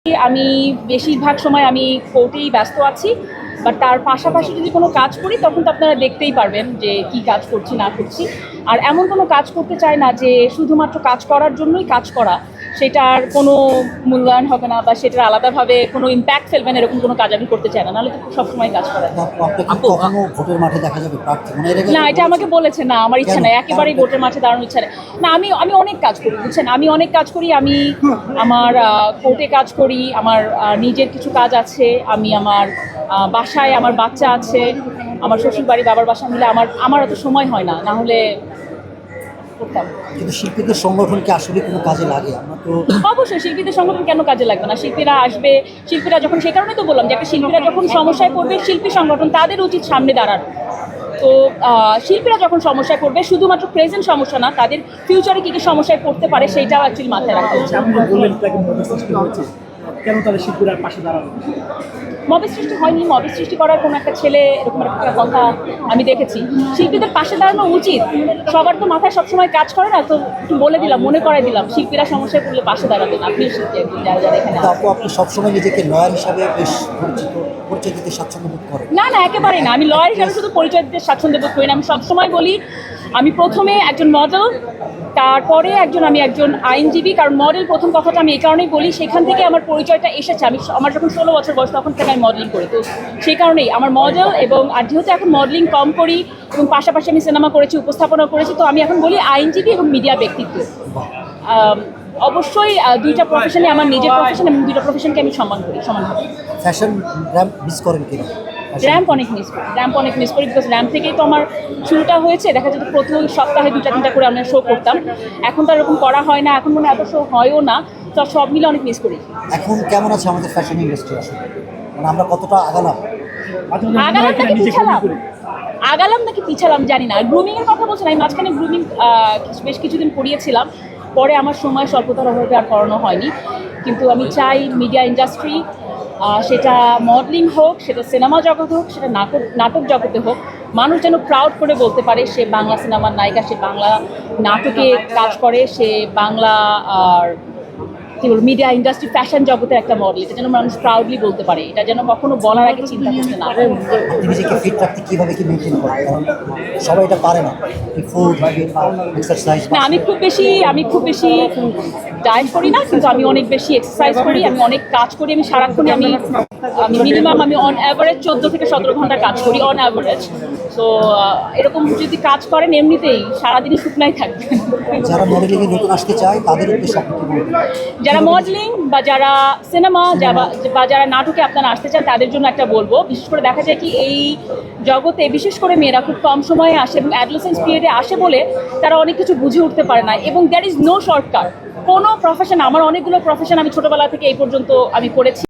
আমি বেশিরভাগ সময় আমি কোর্টেই ব্যস্ত আছি, বাট তার পাশাপাশি যদি কোনো কাজ করি তখন তো আপনারা দেখতেই পারবেন যে কি কাজ করছি না করছি। আর এমন কোনো কাজ করতে চাই না যে শুধুমাত্র কাজ করার জন্যই কাজ করা, সেটার কোনো মূল্যায়ন হবে না বা সেটার আলাদাভাবে কোনো ইম্প্যাক্ট ফেলবে না, এরকম কোনো কাজ আমি করতে চাই না, নাহলে তো সবসময় কাজ করা। কখনো ভোটের মাঠে দেখা যাবে প্রার্থী না, এটা আমাকে বলেছে না, আমার ইচ্ছা নেই, একেবারেই ভোটের মাঠে দাঁড়ানোর ইচ্ছা নেই। না, আমি অনেক কাজ করি, বুঝছেন, আমি অনেক কাজ করি। আমি আমার কোর্টে কাজ করি, আমার নিজের কিছু কাজ আছে, আমি আমার বাসায় আমার বাচ্চা আছে, আমার শ্বশুর বাড়ি বাবার বাসা মিলে আমার অত সময় হয় না, না হলে করতাম। কিন্তু শিল্পীদের সংগঠন কি আসলে কোনো কাজে লাগে? আমরা তো অবশ্যই শিল্পীদের সংগঠন কেন কাজে লাগবে না, শিল্পীরা আসবে, শিল্পীরা যখন, সেই কারণে তো বললাম যে একটা শিল্পীরা যখন সমস্যায় পড়বে শিল্পী সংগঠন তাদের উচিত সামনে দাঁড়ানো। তো শিল্পীরা যখন সমস্যায় পড়বে, শুধুমাত্র প্রেজেন্ট সমস্যা না, তাদের ফিউচারে কী কী সমস্যায় পড়তে পারে সেইটাও অ্যাকচুয়ালি মাথায় রাখা উচিত। কেন তাদের শিল্পীরা পাশে দাঁড়ানো? মবের সৃষ্টি হয়নি, মবের সৃষ্টি করার কোনো একটা ছেলে এরকম একটা কথা আমি দেখেছি। শিল্পীদের পাশে দাঁড়ানো উচিত, সবার তো মাথায় সবসময় কাজ করে না, তো একটু বলে দিলাম, মনে করাই দিলাম, শিল্পীরা সমস্যায় পড়লে পাশে দাঁড়াবেন, আপনি শিল্পী একজন যারা যারা এখানে। আপু, আপনি সবসময় নিজেকে লয়ার হিসাবে বেশ পরিচয় দিতে স্বাচ্ছন্দ্য বোধ করেন? না না, একেবারেই না, আমি লয়ার হিসাবে শুধু পরিচয় দিতে স্বাচ্ছন্দ্য বোধ করি না। আমি সবসময় বলি আমি প্রথমে একজন মডেল, তারপরে আমি একজন আইনজীবী। কারণ মডেল প্রথম কথাটা আমি এই কারণেই বলি, সেখান থেকে আমার পরিচয়টা এসেছে। আমার যখন 16 বছর বয়স তখন থেকে আমি মডেলিং করি, তো সেই কারণেই আমার মডেল। এবং আর যেহেতু এখন মডেলিং কম করি এবং পাশাপাশি আমি সিনেমা করেছি, উপস্থাপনা করেছি, তো আমি এখন বলি আইনজীবী এবং মিডিয়া ব্যক্তিত্ব। অবশ্যই দুইটা প্রফেশনে, আমার নিজের প্রফেশন এবং দুইটা প্রফেশনকে আমি সম্মান করি সমানভাবে। ফ্যাশন র্যাম্প মিস করেন কিনা? র্যাম্প অনেক মিস করি, বিকজ র্যাম্প থেকেই তো আমার শুরুটা হয়েছে। দেখা যেত প্রতি সপ্তাহে 2-3টা করে আমরা শো করতাম, এখন তো এরকম করা হয় না, এখন মনে এত শো হয়ও না, তো সব মিলে অনেক মিস করি। এখন কেমন আছে আমাদের ফ্যাশন ইন্ডাস্ট্রি আসলে, মানে আমরা কতটা আগালাম? আগালাম নাকি পিছালাম জানি না। গ্রুমিং এর কথা বলছেন, আমি মাঝখানে গ্রুমিং বেশ কিছুদিন করিয়েছিলাম, পরে আমার সময় স্বল্পতার অভাবে আর করানো হয়নি। কিন্তু আমি চাই মিডিয়া ইন্ডাস্ট্রি, সেটা মডেলিং হোক, সেটা সিনেমা জগৎ হোক, সেটা নাটক জগতে হোক, মানুষ যেন প্রাউড করে বলতে পারে সে বাংলা সিনেমার নায়িকা, সে বাংলা নাটকে কাজ করে, সে বাংলা আর কি বলবো মিডিয়া ইন্ডাস্ট্রি ফ্যাশন জগতের একটা মডেল। এটা যেন মানুষ প্রাউডলি বলতে পারে, এটা যেন কখনো বলার আগে চিন্তা করতে না পারে। আপনি নিজেকে ফিট রাখতে কীভাবে কি মেনটেন করেন? কারণ সবাই এটা পারে না, ফুড এক্সারসাইজ। না, আমি খুব বেশি ডায়েট করি না, কিন্তু আমি অনেক বেশি এক্সারসাইজ করি, আমি অনেক কাজ করি, আমি সারাক্ষণ আমি মিনিমাম আমি অন অ্যাভারেজ 14 থেকে 17 ঘন্টা কাজ করি অন অ্যাভারেজ। তো এরকম যদি কাজ করেন এমনিতেই সারাদিনই শুকনাই থাকবেন। যারা মডেলিংয়ে নতুন আসতে চায় তাদের উদ্দেশ্যে আপনি কি বলবেন? যারা মডেলিং বা যারা সিনেমা বা যারা নাটকে আপনারা আসতে চান তাদের জন্য একটা বলবো, বিশেষ করে দেখা যায় কি এই জগতে বিশেষ করে মেয়েরা খুব কম সময়ে আসে এবং অ্যাডোলেসেন্স পিরিয়ডে আসে বলে তারা অনেক কিছু বুঝে উঠতে পারে না। এবং দ্যার ইজ নো শর্টকাট কোনো প্রফেশন। আমার অনেকগুলো প্রফেশন আমি ছোটোবেলা থেকে এই পর্যন্ত আমি করেছি।